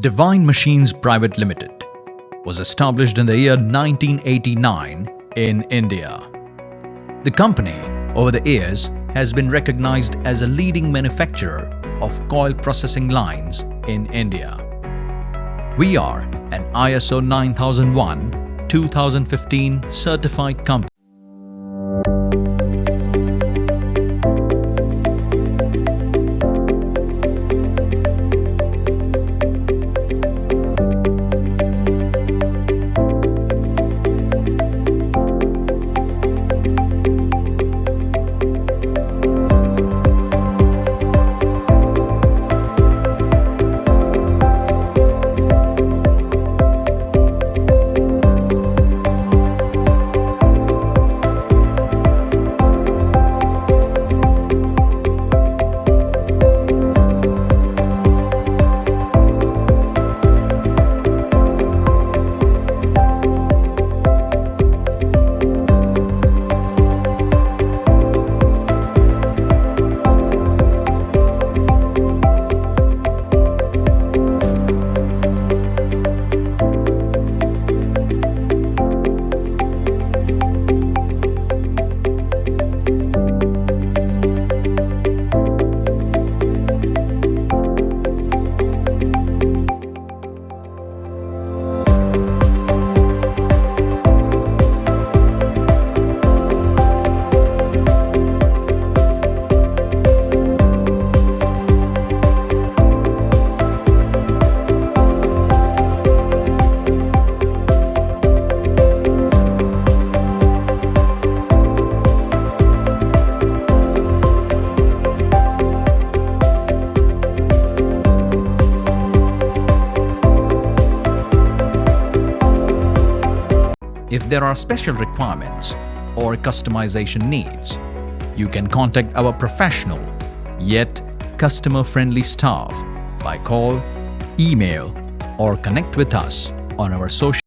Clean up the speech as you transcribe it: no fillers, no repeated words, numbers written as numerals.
Divine Machines Pvt Ltd was established in the year 1989 in India. The company, over the years, has been recognized as a leading manufacturer of coil processing lines in India. We are an ISO 9001-2015 certified company. If there are special requirements or customization needs, you can contact our professional yet customer-friendly staff by call, email, or connect with us on our social